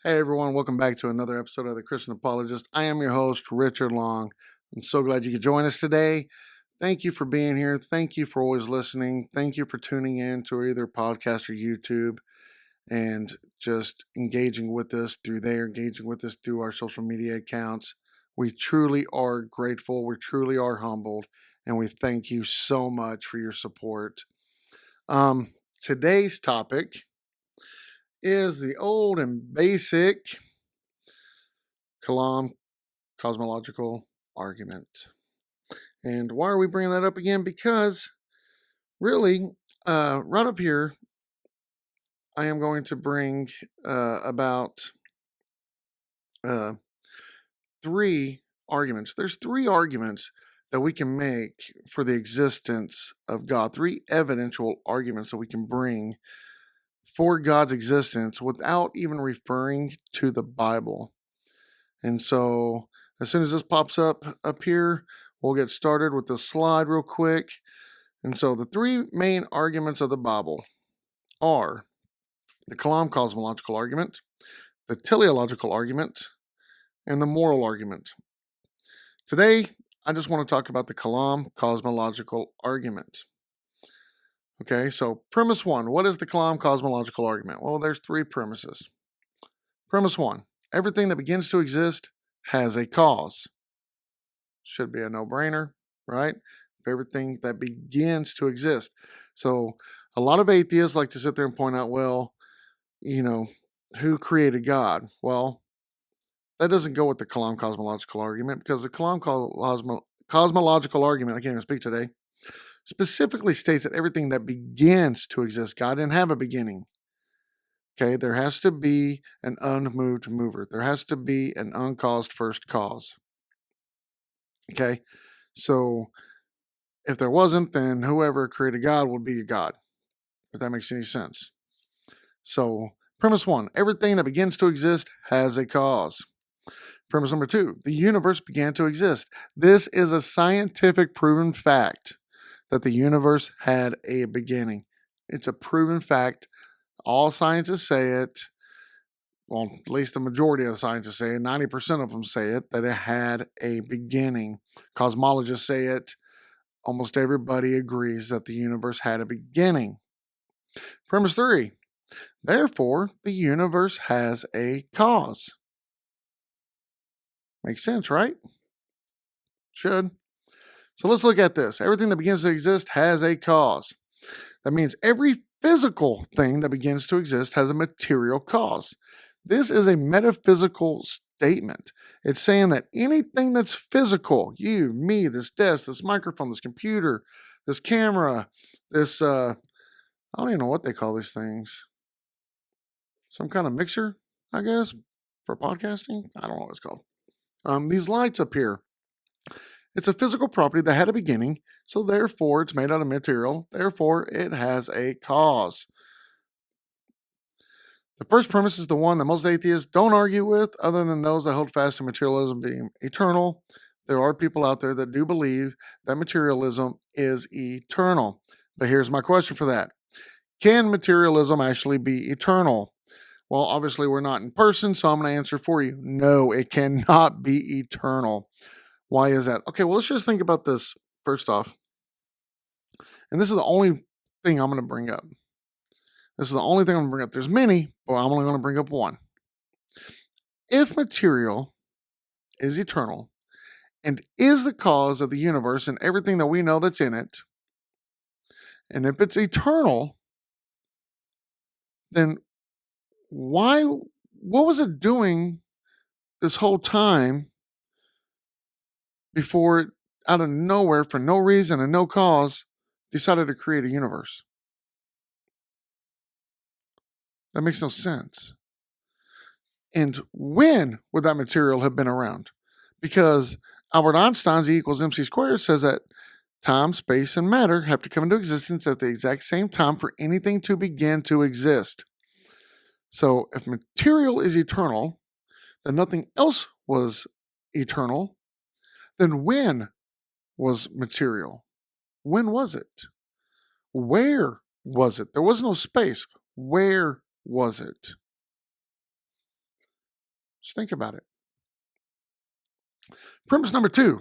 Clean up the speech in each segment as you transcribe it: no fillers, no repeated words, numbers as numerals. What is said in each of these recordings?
Hey everyone, welcome back to another episode of the Christian Apologist. I am your host, Richard Long. I'm so glad you could join us today. Thank you for being here. Thank you for always listening. Thank you for tuning in to either podcast or YouTube and just engaging with us through there, engaging with us through our social media accounts. We truly are grateful. We truly are humbled, and we thank you so much for your support. Today's topic is the old and basic Kalam Cosmological argument. And why are we bringing that up again? Because really, right up here, I am going to bring about three arguments. There's three arguments that we can make for the existence of God, three evidential arguments that we can bring for God's existence without even referring to the Bible. And so as soon as this pops up here, we'll get started with the slide real quick. And so the three main arguments of the Bible are the Kalam Cosmological argument, the teleological argument, and the moral argument. Today, I just want to talk about the Kalam Cosmological argument. Okay, so premise one, what is the Kalam Cosmological argument? Well, there's three premises. Premise one, everything that begins to exist has a cause. Should be a no-brainer, right? Everything that begins to exist. So a lot of atheists like to sit there and point out, well, who created God? Well, that doesn't go with the Kalam cosmological argument, because the Kalam cosmological argument, I can't even speak today, specifically states that everything that begins to exist, God didn't have a beginning. Okay, there has to be an unmoved mover. There has to be an uncaused first cause. Okay, so if there wasn't, then whoever created God would be a God, if that makes any sense. So, premise one, everything that begins to exist has a cause. Premise number two, the universe began to exist. This is a scientific proven fact that the universe had a beginning. It's a proven fact. All scientists say it. Well, at least the majority of the scientists say it. 90% of them say it, that it had a beginning. Cosmologists say it. Almost everybody agrees that the universe had a beginning. Premise three, therefore, the universe has a cause. Makes sense, right? Should. So let's look at this. Everything that begins to exist has a cause. That means every physical thing that begins to exist has a material cause. This is a metaphysical statement. It's saying that anything that's physical, you, me, this desk, this microphone, this computer, this camera, this, I don't even know what they call these things. Some kind of mixer, I guess, for podcasting. I don't know what it's called. These lights up here. It's a physical property that had a beginning, so therefore it's made out of material. Therefore, it has a cause. The first premise is the one that most atheists don't argue with, other than those that hold fast to materialism being eternal. There are people out there that do believe that materialism is eternal. But here's my question for that. Can materialism actually be eternal? Well, obviously we're not in person, so I'm going to answer for you. No, it cannot be eternal. Why is that? Okay, well, let's just think about this first off. And this is the only thing I'm going to bring up. This is the only thing I'm going to bring up. There's many, but I'm only going to bring up one. If material is eternal and is the cause of the universe and everything that we know that's in it, and if it's eternal, then what was it doing this whole time before it, out of nowhere, for no reason and no cause, decided to create a universe? That makes no sense. And when would that material have been around? Because Albert Einstein's E equals mc squared says that time, space, and matter have to come into existence at the exact same time for anything to begin to exist. So if material is eternal, then nothing else was eternal. Then when was material? When was it? Where was it? There was no space. Where was it? Just think about it. Premise number 2.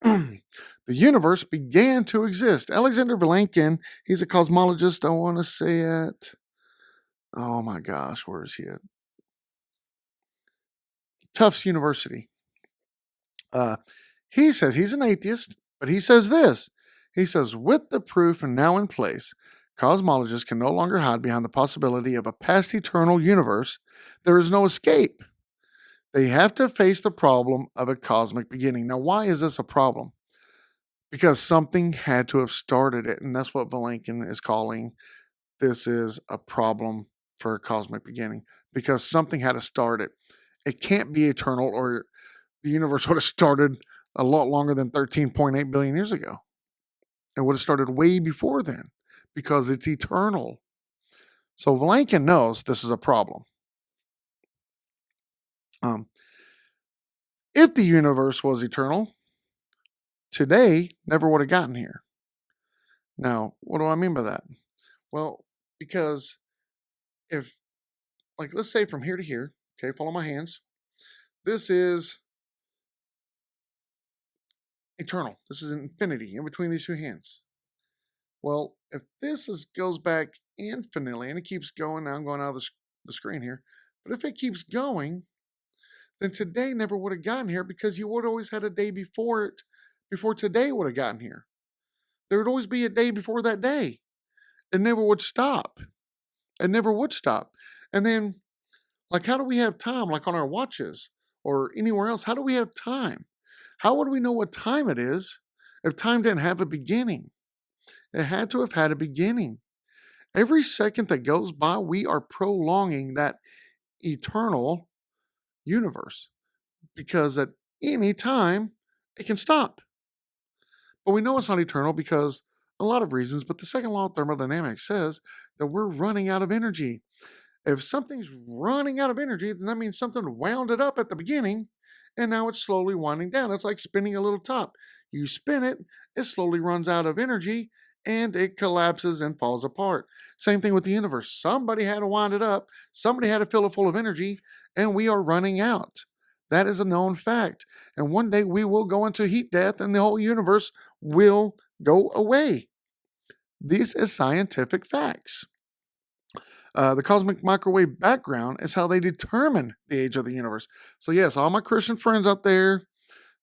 The universe began to exist. Alexander Vilenkin, he's a cosmologist. I want to say at, oh my gosh, where is he at? Tufts University. He says he's an atheist, but he says this. He says, with the proof now in place, cosmologists can no longer hide behind the possibility of a past eternal universe. There is no escape. They have to face the problem of a cosmic beginning. Now, why is this a problem? Because something had to have started it, and that's what Vilenkin is calling this is a problem for a cosmic beginning, because something had to start it. It can't be eternal, or the universe would have started a lot longer than 13.8 billion years ago. It would have started way before then, because it's eternal. So Vilenkin knows this is a problem. If the universe was eternal, today never would have gotten here. Now, what do I mean by that? Well, because if, like, let's say from here to here, okay, follow my hands. This is eternal. This is infinity in between these two hands. Well, if this goes back infinitely, and it keeps going, now I'm going out of the screen here, but if it keeps going, then today never would have gotten here, because you would have always had a day before it, before today would have gotten here. There would always be a day before that day. It never would stop. It never would stop. And then, like, how do we have time, like on our watches or anywhere else? How do we have time? How would we know what time it is if time didn't have a beginning? It had to have had a beginning. Every second that goes by, we are prolonging that eternal universe, because at any time it can stop. But we know it's not eternal because a lot of reasons, but the second law of thermodynamics says that we're running out of energy. If something's running out of energy, then that means something wound it up at the beginning, and now it's slowly winding down. It's like spinning a little top. You spin it, it slowly runs out of energy, and it collapses and falls apart. Same thing with the universe. Somebody had to wind it up, somebody had to fill it full of energy, and we are running out. That is a known fact. And one day we will go into heat death, and the whole universe will go away. This is scientific facts. The cosmic microwave background is how they determine the age of the universe. So yes, all my Christian friends out there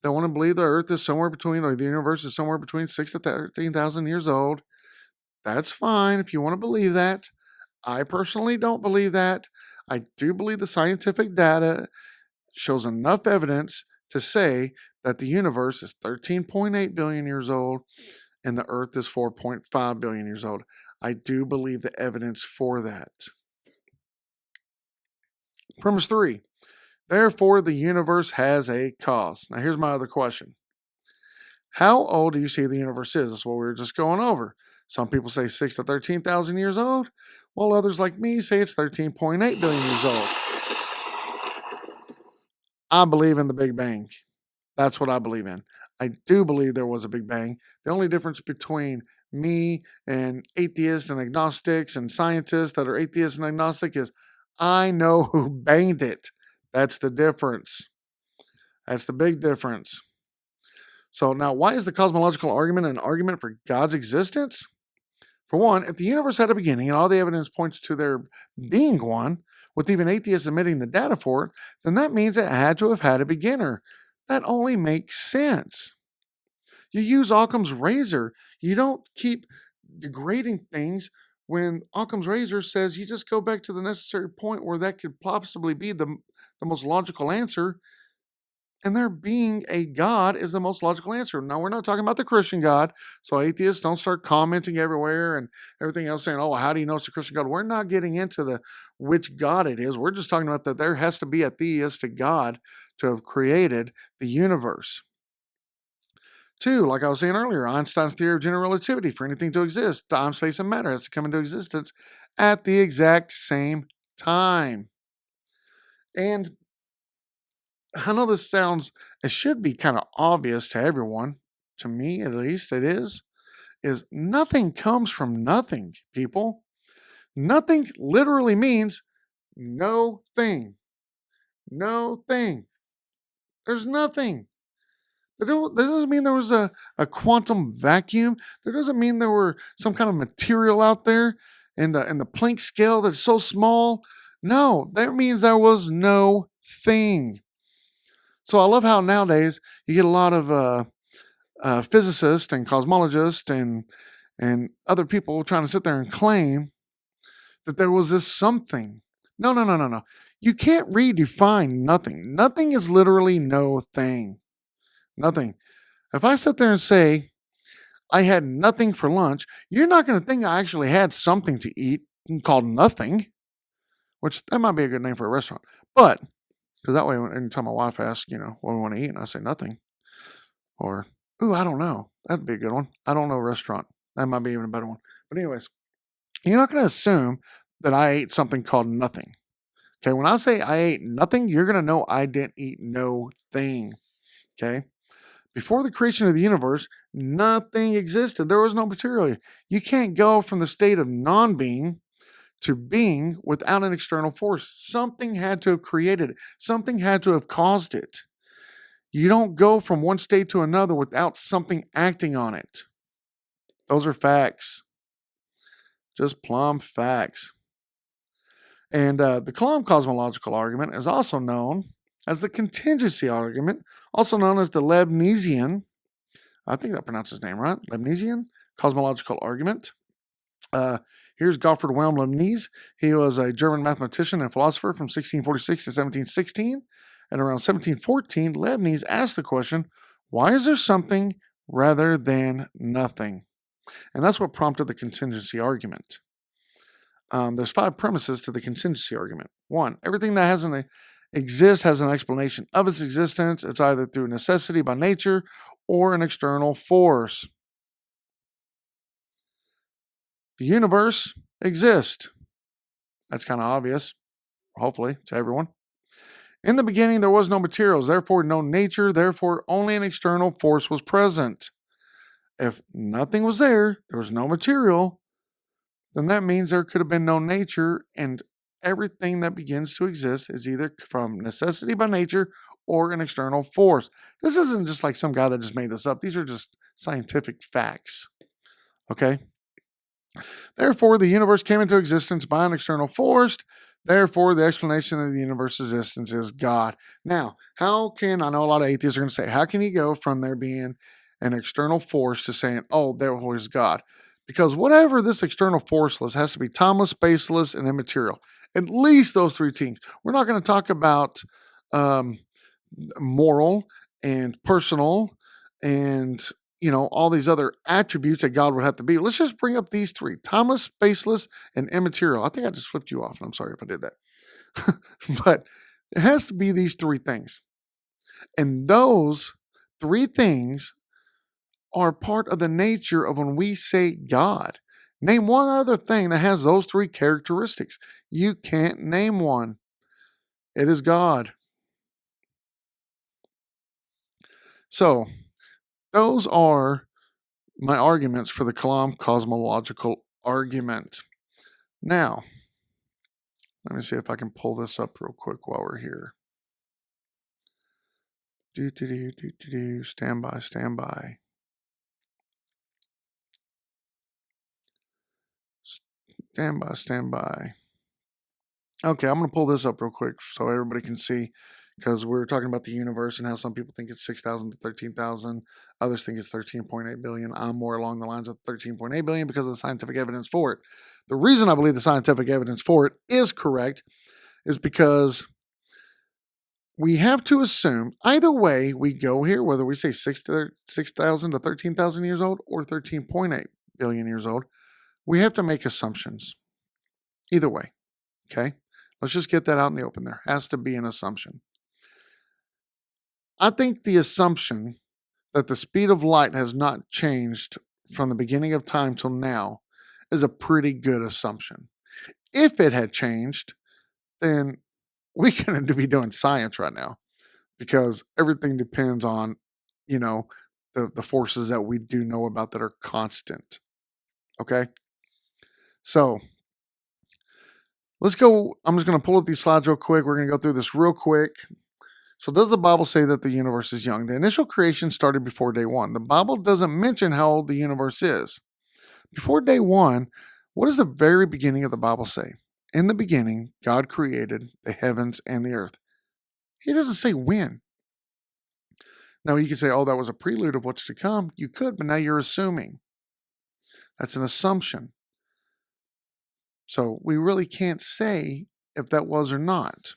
that want to believe the earth is somewhere between, or the universe is somewhere between 6 to 13,000 years old, that's fine if you want to believe that. I personally don't believe that. I do believe the scientific data shows enough evidence to say that the universe is 13.8 billion years old and the earth is 4.5 billion years old. I do believe the evidence for that. Premise 3. Therefore, the universe has a cause. Now, here's my other question. How old do you see the universe is? That's what we were just going over. Some people say 6 to 13,000 years old, while others like me say it's 13.8 billion years old. I believe in the Big Bang. That's what I believe in. I do believe there was a Big Bang. The only difference between me and atheists and agnostics and scientists that are atheists and agnostic is I know who banged it. That's the difference. That's the big difference. So now, why is the cosmological argument an argument for God's existence? For one, if the universe had a beginning and all the evidence points to there being one, with even atheists admitting the data for it, then that means it had to have had a beginner. That only makes sense. You use Occam's razor. You don't keep degrading things when Occam's razor says you just go back to the necessary point where that could possibly be the most logical answer. And there being a God is the most logical answer. Now, we're not talking about the Christian God, so atheists don't start commenting everywhere and everything else saying, oh, how do you know it's a Christian God? We're not getting into the which God it is. We're just talking about that there has to be a theistic God to have created the universe. 2, like I was saying earlier, Einstein's theory of general relativity, for anything to exist, time, space, and matter has to come into existence at the exact same time. And I know this it should be kind of obvious to everyone, to me at least it is nothing comes from nothing, people. Nothing literally means no thing. No thing. There's nothing. That doesn't mean there was a quantum vacuum. That doesn't mean there were some kind of material out there in the Planck scale that's so small. No, that means there was no thing. So I love how nowadays you get a lot of physicists and cosmologists and other people trying to sit there and claim that there was this something. No, no, no, no, no. You can't redefine nothing. Nothing is literally no thing. Nothing. If I sit there and say I had nothing for lunch, you're not going to think I actually had something to eat called nothing, which that might be a good name for a restaurant. But because that way, anytime my wife asks, what we want to eat, and I say nothing, or ooh, I don't know, that'd be a good one. I don't know restaurant. That might be even a better one. But anyways, you're not going to assume that I ate something called nothing. Okay, when I say I ate nothing, you're going to know I didn't eat no thing. Okay. Before the creation of the universe, nothing existed. There was no material. You can't go from the state of non being to being without an external force. Something had to have created it, something had to have caused it. You don't go from one state to another without something acting on it. Those are facts. Just plumb facts. And the Kalam Cosmological argument is also known as the contingency argument, also known as the Leibnizian, I think that pronounced his name right, Leibnizian cosmological argument. Here's Gottfried Wilhelm Leibniz. He was a German mathematician and philosopher from 1646 to 1716. And around 1714, Leibniz asked the question, why is there something rather than nothing? And that's what prompted the contingency argument. There's 5 premises to the contingency argument. 1, everything that exists has an explanation of its existence. It's either through necessity by nature or an external force. The universe exists. That's kind of obvious, hopefully, to everyone. In the beginning, there was no materials, therefore no nature, therefore only an external force was present. If nothing was there, there was no material, then that means there could have been no nature, and everything that begins to exist is either from necessity by nature or an external force. This isn't just like some guy that just made this up. These are just scientific facts. Okay? Therefore, the universe came into existence by an external force. Therefore, the explanation of the universe's existence is God. Now, I know a lot of atheists are going to say, how can you go from there being an external force to saying, oh, there was God? Because whatever this external force was has to be timeless, spaceless, and immaterial. At least those 3 things. We're not going to talk about moral and personal and all these other attributes that God would have to be. Let's just bring up these 3: timeless, spaceless, and immaterial. I think I just flipped you off, and I'm sorry if I did that. But it has to be these 3 things. And those 3 things are part of the nature of when we say God. Name one other thing that has those 3 characteristics. You can't name one. It is God. So, those are my arguments for the Kalam cosmological argument. Now, let me see if I can pull this up real quick while we're here. Stand by. Stand by. Okay, I'm going to pull this up real quick so everybody can see, because we're talking about the universe and how some people think it's 6,000 to 13,000. Others think it's 13.8 billion. I'm more along the lines of 13.8 billion because of the scientific evidence for it. The reason I believe the scientific evidence for it is correct is because we have to assume either way we go here, whether we say 6,000 to 13,000 years old or 13.8 billion years old, we have to make assumptions. Either way, okay? Let's just get that out in the open. There has to be an assumption. I think the assumption that the speed of light has not changed from the beginning of time till now is a pretty good assumption. If it had changed, then we couldn't be doing science right now, because everything depends on, the forces that we do know about that are constant. Okay? So, Let's go. I'm just going to pull up these slides real quick. We're going to go through this real quick. So, does the Bible say that the universe is young? The initial creation started before day one. The Bible doesn't mention how old the universe is. Before day one, what does the very beginning of the Bible say? In the beginning, God created the heavens and the earth. He doesn't say when. Now, you could say, oh, that was a prelude of what's to come. You could, but now you're assuming. That's an assumption. So, we really can't say if that was or not.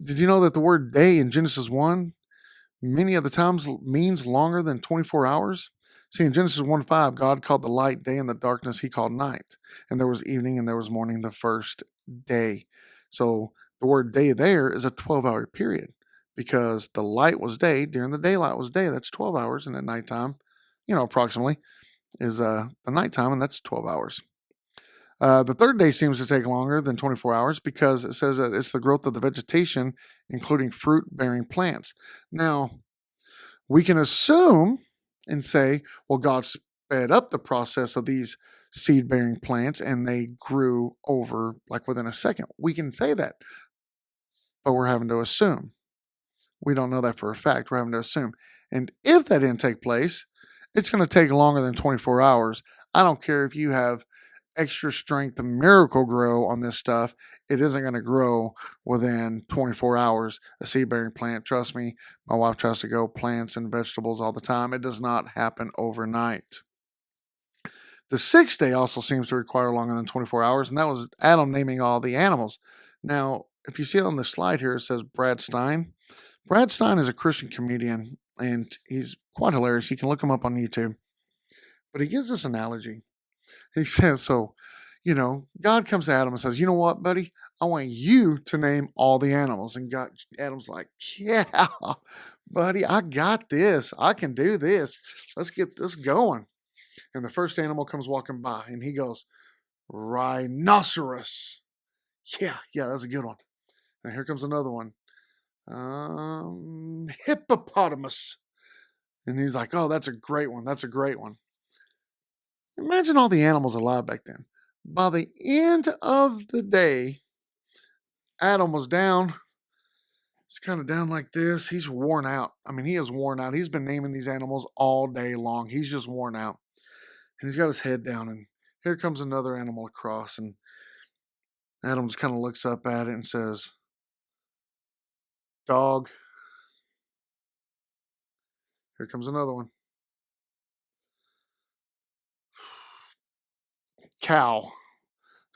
Did you know that the word day in Genesis 1 many of the times means longer than 24 hours? See, in Genesis 1:5, God called the light day and the darkness he called night. And there was evening and there was morning the first day. So the word day there is a 12-hour period because the light was day, during the daylight was day, that's 12 hours, and at nighttime, approximately, is the nighttime, and that's 12 hours. The third day seems to take longer than 24 hours because it says that it's the growth of the vegetation, including fruit bearing plants. Now, we can assume and say, well, God sped up the process of these seed bearing plants and they grew over like within a second. We can say that, but we're having to assume. We don't know that for a fact. We're having to assume. And if that didn't take place, it's going to take longer than 24 hours. I don't care if you have extra strength and miracle grow on this stuff. It isn't going to grow within 24 hours. A seed bearing plant, trust me, my wife tries to grow plants and vegetables all the time. It does not happen overnight. The sixth day also seems to require longer than 24 hours, and that was Adam naming all the animals. Now, if you see on the slide here, it says Brad Stein. Brad Stein is a Christian comedian, and he's quite hilarious. You can look him up on YouTube. But he gives this analogy. He says, so, God comes to Adam and says, you know what, buddy? I want you to name all the animals. And Adam's like, yeah, buddy, I got this. I can do this. Let's get this going. And the first animal comes walking by and he goes, rhinoceros. Yeah, that's a good one. And here comes another one. Hippopotamus. And he's like, oh, that's a great one. That's a great one. Imagine all the animals alive back then. By the end of the day, Adam was down. He's kind of down like this. He's worn out. I mean, he is worn out. He's been naming these animals all day long. He's just worn out. And he's got his head down. And here comes another animal across. And Adam just kind of looks up at it and says, dog. Here comes another one. Cow.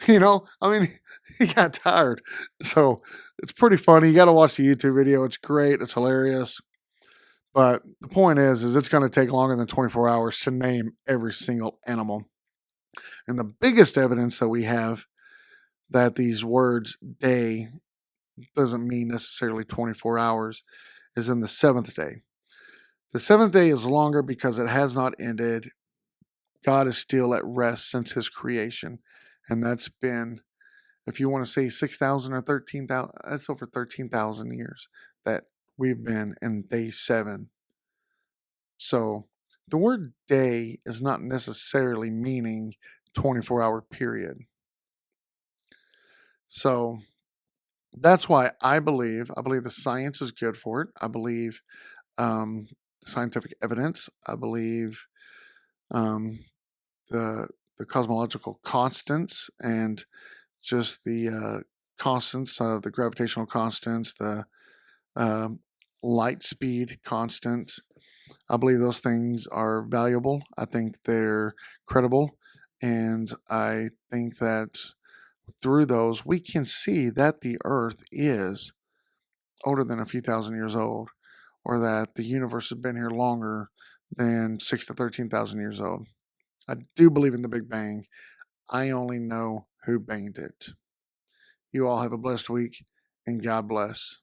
He got tired. So it's pretty funny. You got to watch the YouTube video. It's great. It's hilarious. But the point is it's going to take longer than 24 hours to name every single animal. And the biggest evidence that we have that these words day doesn't mean necessarily 24 hours is in the seventh day. The seventh day is longer because it has not ended. God is still at rest since his creation. And that's been, if you want to say 6,000 or 13,000, that's over 13,000 years that we've been in day 7. So the word day is not necessarily meaning 24-hour period. So that's why I believe the science is good for it. I believe scientific evidence. I believe the cosmological constants and just the constants of the gravitational constants, the light speed constant. I believe those things are valuable. I think they're credible. And I think that through those, we can see that the Earth is older than a few thousand years old, or that the universe has been here longer than 6 to 13,000 years old. I do believe in the Big Bang. I only know who banged it. You all have a blessed week, and God bless.